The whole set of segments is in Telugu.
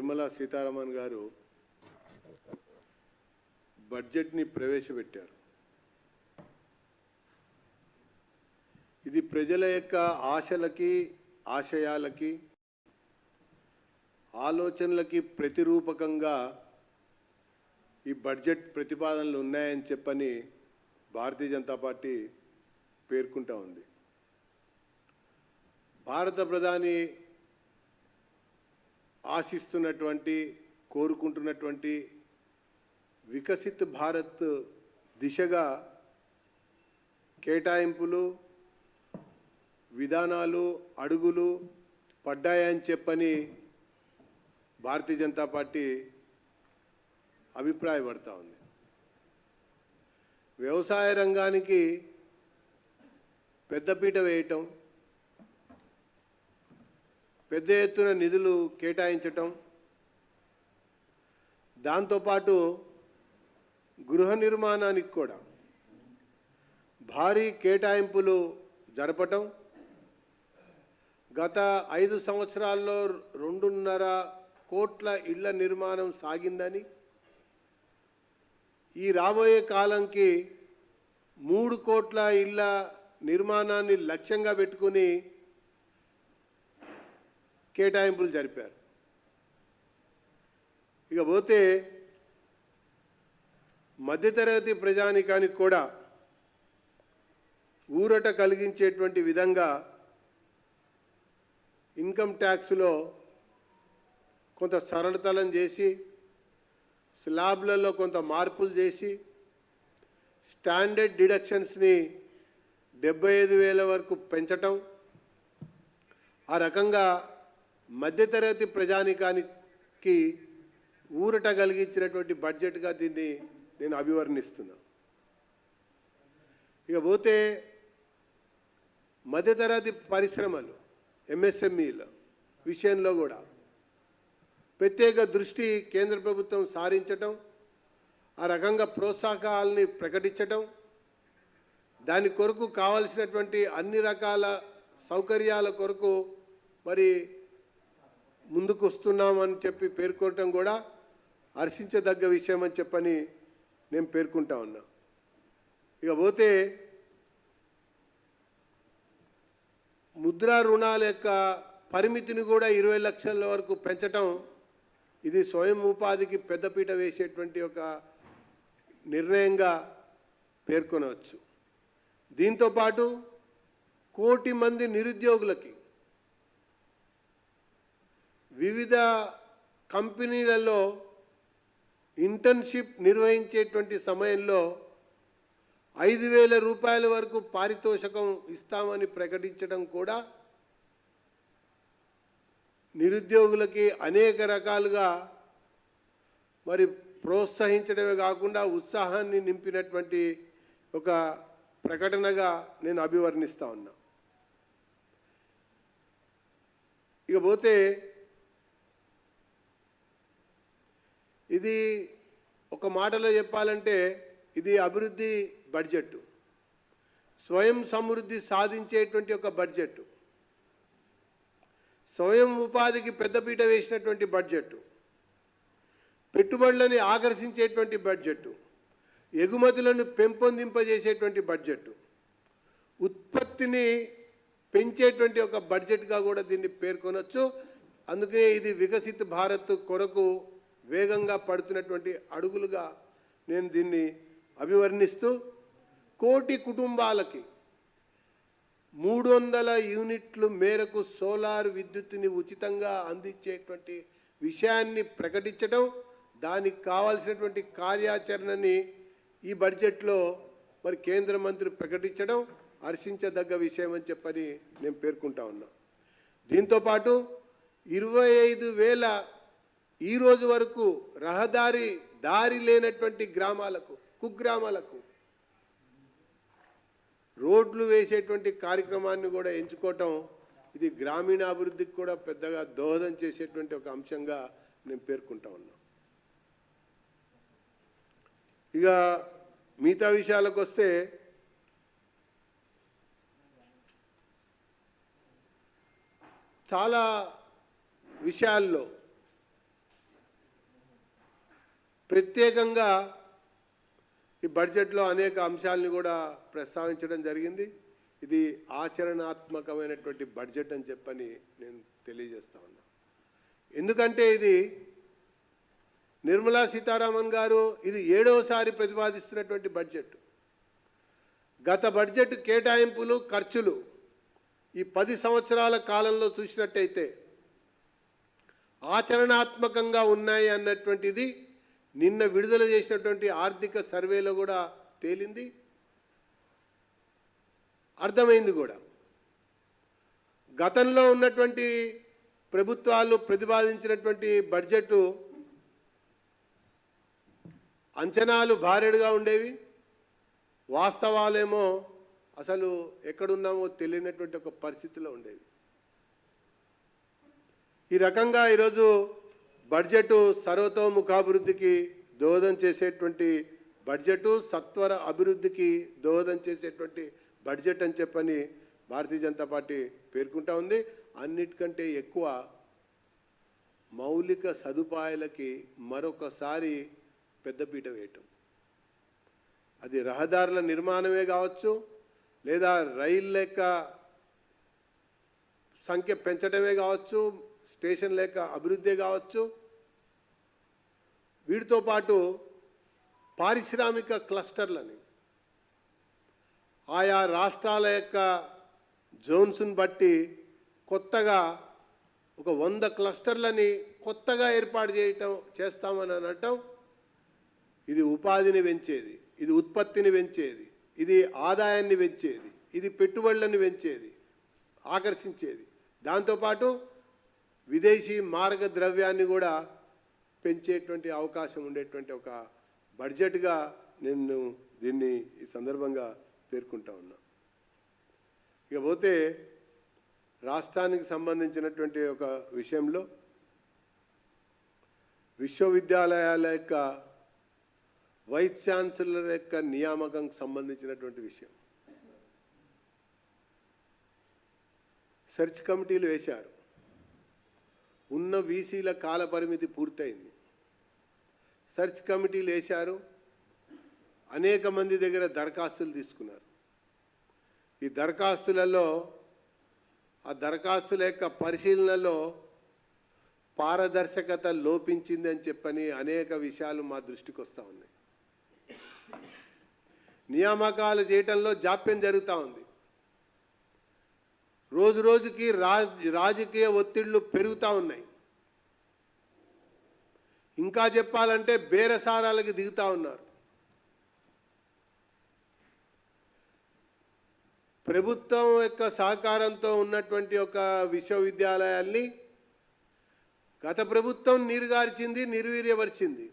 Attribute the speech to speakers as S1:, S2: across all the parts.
S1: నిర్మలా సీతారామన్ గారు బడ్జెట్ని ప్రవేశపెట్టారు. ఇది ప్రజల యొక్క ఆశలకి, ఆశయాలకి, ఆలోచనలకి ప్రతిరూపకంగా ఈ బడ్జెట్ ప్రతిపాదనలు ఉన్నాయని చెప్పని భారతీయ జనతా పార్టీ పేర్కొంటా ఉంది. భారత ప్రధాని ఆశిస్తున్నటువంటి, కోరుకుంటున్నటువంటి వికసిత్ భారత్ దిశగా కేటాయింపులు, విధానాలు, అడుగులు పడ్డాయని చెప్పని భారతీయ జనతా పార్టీ అభిప్రాయపడతా ఉంది. వ్యవసాయ రంగానికి పెద్దపీట వేయటం, పెద్ద ఎత్తున నిధులు కేటాయించటం, దాంతోపాటు గృహ నిర్మాణానికి కూడా భారీ కేటాయింపులు జరపటం, గత 5 సంవత్సరాల్లో 2.5 కోట్ల ఇళ్ల నిర్మాణం సాగిందని, ఈ రాబోయే కాలంకి 3 కోట్ల ఇళ్ల నిర్మాణాన్ని లక్ష్యంగా పెట్టుకుని కేటాయింపులు జరిపారు. ఇక పోతే మధ్యతరగతి ప్రజానికానికి కూడా ఊరట కలిగించేటువంటి విధంగా ఇన్కమ్ ట్యాక్స్లో కొంత సరళతరం చేసి, స్లాబ్లలో కొంత మార్పులు చేసి, స్టాండర్డ్ డిడక్షన్స్ని 75,000 వరకు పెంచటం, ఆ రకంగా మధ్యతరగతి ప్రజానికానికి ఊరట కలిగించినటువంటి బడ్జెట్గా దీన్ని నేను అభివర్ణిస్తున్నా. ఇక పోతే మధ్యతరగతి పరిశ్రమలు, ఎంఎస్ఎంఈల విషయంలో కూడా ప్రత్యేక దృష్టి కేంద్ర ప్రభుత్వం సారించటం, ఆ రకంగా ప్రోత్సాహకాలని ప్రకటించటం, దాని కొరకు కావాల్సినటువంటి అన్ని రకాల సౌకర్యాల కొరకు మరి ముందుకు వస్తున్నామని చెప్పి పేర్కొనటం కూడా హర్షించదగ్గ విషయం అని చెప్పని నేను పేర్కొంటా ఉన్నా. ఇక పోతే ముద్రా రుణాల యొక్క పరిమితిని కూడా 20 లక్షల వరకు పెంచటం, ఇది స్వయం ఉపాధికి పెద్దపీట వేసేటువంటి ఒక నిర్ణయంగా పేర్కొనవచ్చు. దీంతోపాటు 1 కోటి మంది నిరుద్యోగులకి వివిధ కంపెనీలలో ఇంటర్న్షిప్ నిర్వహించేటువంటి సమయంలో 5,000 రూపాయల వరకు పారితోషికం ఇస్తామని ప్రకటించడం కూడా నిరుద్యోగులకి అనేక రకాలుగా మరి ప్రోత్సహించడమే కాకుండా ఉత్సాహాన్ని నింపినటువంటి ఒక ప్రకటనగా నేను అభివర్ణిస్తా ఉన్నా. ఇక పోతే ఇది ఒక మాటలో చెప్పాలంటే ఇది అభివృద్ధి బడ్జెట్, స్వయం సమృద్ధి సాధించేటువంటి ఒక బడ్జెట్, స్వయం ఉపాధికి పెద్దపీట వేసినటువంటి బడ్జెట్, పెట్టుబడులని ఆకర్షించేటువంటి బడ్జెట్, ఎగుమతులను పెంపొందింపజేసేటువంటి బడ్జెట్, ఉత్పత్తిని పెంచేటువంటి ఒక బడ్జెట్గా కూడా దీన్ని పేర్కొనవచ్చు. అందుకే ఇది వికసిత్ భారత్ కొరకు వేగంగా పడుతున్నటువంటి అడుగులుగా నేను దీన్ని అభివర్ణిస్తూ, 1 కోటి కుటుంబాలకి 300 యూనిట్లు మేరకు సోలార్ విద్యుత్తుని ఉచితంగా అందించేటువంటి విషయాన్ని ప్రకటించడం, దానికి కావాల్సినటువంటి కార్యాచరణని ఈ బడ్జెట్లో మరి కేంద్ర మంత్రి ప్రకటించడం హర్షించదగ్గ విషయం అని చెప్పని నేను పేర్కొంటా ఉన్నా. దీంతోపాటు 25,000 ఈ రోజు వరకు దారి లేనటువంటి గ్రామాలకు, కుగ్రామాలకు రోడ్లు వేసేటువంటి కార్యక్రమాన్ని కూడా ఎంచుకోవటం, ఇది గ్రామీణాభివృద్ధికి కూడా పెద్దగా దోహదం చేసేటువంటి ఒక అంశంగా నేను పేర్కొంటా ఉన్నా. ఇక మిగతా విషయాలకు వస్తే చాలా విషయాల్లో ప్రత్యేకంగా ఈ బడ్జెట్లో అనేక అంశాలను కూడా ప్రస్తావించడం జరిగింది. ఇది ఆచరణాత్మకమైనటువంటి బడ్జెట్ అని చెప్పని నేను తెలియజేస్తా ఉన్నా. ఎందుకంటే ఇది నిర్మలా సీతారామన్ గారు ఇది 7వసారి ప్రతిపాదిస్తున్నటువంటి బడ్జెట్. గత బడ్జెట్ కేటాయింపులు ఖర్చులు ఈ 10 సంవత్సరాల కాలంలో చూసినట్టయితే ఆచరణాత్మకంగా ఉన్నాయి అన్నటువంటిది నిన్న విడుదల చేసినటువంటి ఆర్థిక సర్వేలో కూడా తేలింది, అర్థమైంది కూడా. గతంలో ఉన్నటువంటి ప్రభుత్వాలు ప్రతిపాదించినటువంటి బడ్జెట్ అంచనాలు భారీగా ఉండేవి, వాస్తవాలేమో అసలు ఎక్కడున్నామో తెలియనటువంటి ఒక పరిస్థితిలో ఉండేవి. ఈ రకంగా ఈరోజు బడ్జెట్ సర్వతోముఖాభివృద్ధికి దోహదం చేసేటువంటి బడ్జెట్, సత్వర అభివృద్ధికి దోహదం చేసేటువంటి బడ్జెట్ అని చెప్పని భారతీయ జనతా పార్టీ పేర్కొంటా ఉంది. అన్నిటికంటే ఎక్కువ మౌలిక సదుపాయాలకి మరొకసారి పెద్దపీట వేయటం, అది రహదారుల నిర్మాణమే కావచ్చు, లేదా రైలు లెక్క సంఖ్య పెంచడమే కావచ్చు, స్టేషన్ లెక్క అభివృద్ధి కావచ్చు. వీటితో పాటు పారిశ్రామిక క్లస్టర్లని ఆయా రాష్ట్రాల యొక్క జోన్స్ని బట్టి కొత్తగా ఒక 100 క్లస్టర్లని కొత్తగా ఏర్పాటు చేస్తామని అనటం, ఇది ఉపాధిని పెంచేది, ఇది ఉత్పత్తిని పెంచేది, ఇది ఆదాయాన్ని పెంచేది, ఇది పెట్టుబడులను పెంచేది, ఆకర్షించేది. దాంతోపాటు విదేశీ మార్గద్రవ్యాన్ని కూడా పెంచేటువంటి అవకాశం ఉండేటువంటి ఒక బడ్జెట్గా నేను దీన్ని ఈ సందర్భంగా పేర్కొంటా ఉన్నా. ఇకపోతే రాష్ట్రానికి సంబంధించినటువంటి ఒక విషయంలో విశ్వవిద్యాలయాల యొక్క వైస్ ఛాన్సలర్ యొక్క నియామకంకి సంబంధించినటువంటి విషయం. సెర్చ్ కమిటీలు వేశారు, ఉన్న వీసీల కాల పరిమితి పూర్తయింది. సెర్చ్ కమిటీలు వేశారు, అనేక మంది దగ్గర దరఖాస్తులు తీసుకున్నారు. ఈ దరఖాస్తులలో ఆ దరఖాస్తుల యొక్క పరిశీలనలో పారదర్శకత లోపించిందని చెప్పని అనేక విషయాలు మా దృష్టికి వస్తూ ఉన్నాయి. నియామకాలు చేయటంలో జాప్యం జరుగుతూ ఉంది. రోజు రోజుకి రాజకీయ ఒత్తిళ్లు పెరుగుతూ ఉన్నాయి. ఇంకా చెప్పాలంటే బేరసారాలకు దిగుతూ ఉన్నారు. ప్రభుత్వం యొక్క సహకారంతో ఉన్నటువంటి ఒక విశ్వవిద్యాలయాల్ని గత ప్రభుత్వం నీరుగార్చింది, నిర్వీర్యపరిచింది.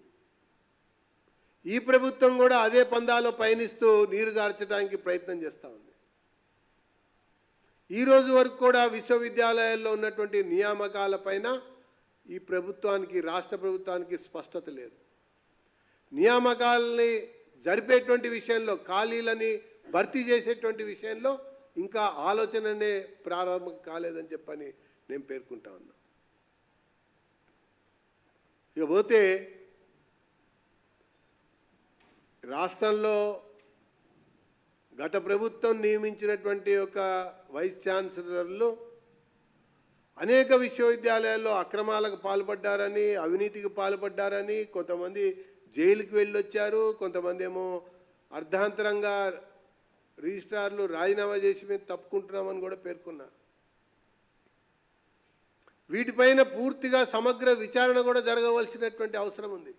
S1: ఈ ప్రభుత్వం కూడా అదే పందాలో పయనిస్తూ నీరుగార్చడానికి ప్రయత్నం చేస్తూ ఉంది. ఈ రోజు వరకు కూడా విశ్వవిద్యాలయాల్లో ఉన్నటువంటి నియామకాల పైన ఈ ప్రభుత్వానికి, రాష్ట్ర ప్రభుత్వానికి స్పష్టత లేదు. నియామకాలని జరిపేటువంటి విషయంలో, ఖాళీలని భర్తీ చేసేటువంటి విషయంలో ఇంకా ఆలోచననే ప్రారంభం కాలేదని చెప్పని నేను పేర్కొంటా ఉన్నా. ఇకపోతే రాష్ట్రంలో గత ప్రభుత్వం నియమించినటువంటి ఒక వైస్ ఛాన్సలర్లు అనేక విశ్వవిద్యాలయాల్లో అక్రమాలకు పాల్పడ్డారని, అవినీతికి పాల్పడ్డారని, కొంతమంది జైలుకి వెళ్ళొచ్చారు, కొంతమంది ఏమో అర్ధాంతరంగా రిజిస్ట్రార్లు రాజీనామా చేసి మేము తప్పుకుంటున్నామని కూడా పేర్కొన్నారు. వీటిపైన పూర్తిగా సమగ్ర విచారణ కూడా జరగవలసినటువంటి అవసరం ఉంది.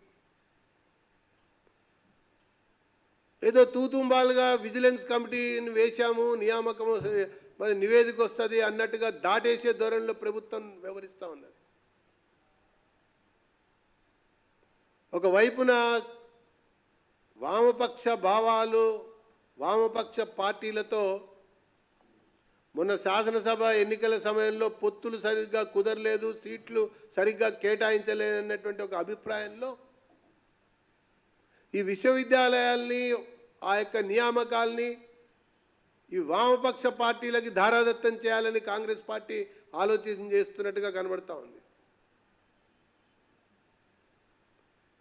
S1: ఏదో తూతుంబాలుగా విజిలెన్స్ కమిటీని వేశాము, నియామకం మరి నివేదిక వస్తుంది అన్నట్టుగా దాటేసే ధోరణిలో ప్రభుత్వం వ్యవహరిస్తూ ఉన్నది. ఒకవైపున వామపక్ష భావాలు, వామపక్ష పార్టీలతో మొన్న శాసనసభ ఎన్నికల సమయంలో పొత్తులు సరిగ్గా కుదరలేదు, సీట్లు సరిగ్గా కేటాయించలేదన్నటువంటి ఒక అభిప్రాయంలో ఈ విశ్వవిద్యాలయాల్ని, ఆ యొక్క నియామకాల్ని ఈ వామపక్ష పార్టీలకి ధారాదత్తం చేయాలని కాంగ్రెస్ పార్టీ ఆలోచన చేస్తున్నట్టుగా కనబడతా ఉంది.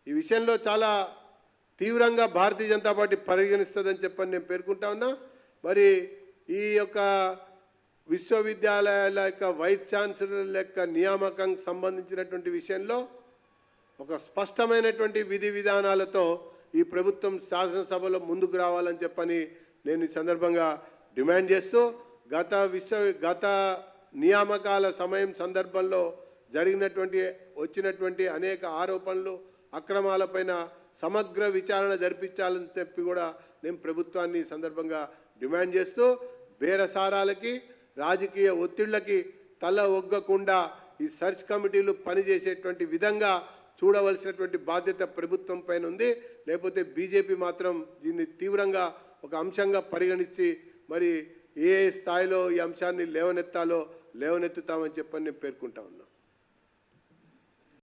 S1: ఈ విషయంలో చాలా తీవ్రంగా భారతీయ జనతా పార్టీ పరిగణిస్తుందని చెప్పని నేను పేర్కొంటా ఉన్నా. మరి ఈ యొక్క విశ్వవిద్యాలయాల యొక్క వైస్ ఛాన్సలర్ల యొక్క నియామకానికి సంబంధించినటువంటి విషయంలో ఒక స్పష్టమైనటువంటి విధి విధానాలతో ఈ ప్రభుత్వం శాసనసభలో ముందుకు రావాలని చెప్పని నేను ఈ సందర్భంగా డిమాండ్ చేస్తూ గత నియామకాల సమయం సందర్భంలో వచ్చినటువంటి అనేక ఆరోపణలు అక్రమాలపైన సమగ్ర విచారణ జరిపించాలని చెప్పి కూడా నేను ప్రభుత్వాన్ని ఈ సందర్భంగా డిమాండ్ చేస్తూ బేరసారాలకి రాజకీయ ఒత్తిళ్లకి తల ఒగ్గకుండా ఈ సెర్చ్ కమిటీలు పనిచేసేటువంటి విధంగా చూడవలసినటువంటి బాధ్యత ప్రభుత్వం పైన ఉంది. లేకపోతే బీజేపీ మాత్రం దీన్ని తీవ్రంగా ఒక అంశంగా పరిగణించి మరి ఏ స్థాయిలో ఈ అంశాన్ని లేవనెత్తాలో లేవనెత్తుతామని చెప్పని నేను పేర్కొంటా ఉన్నా.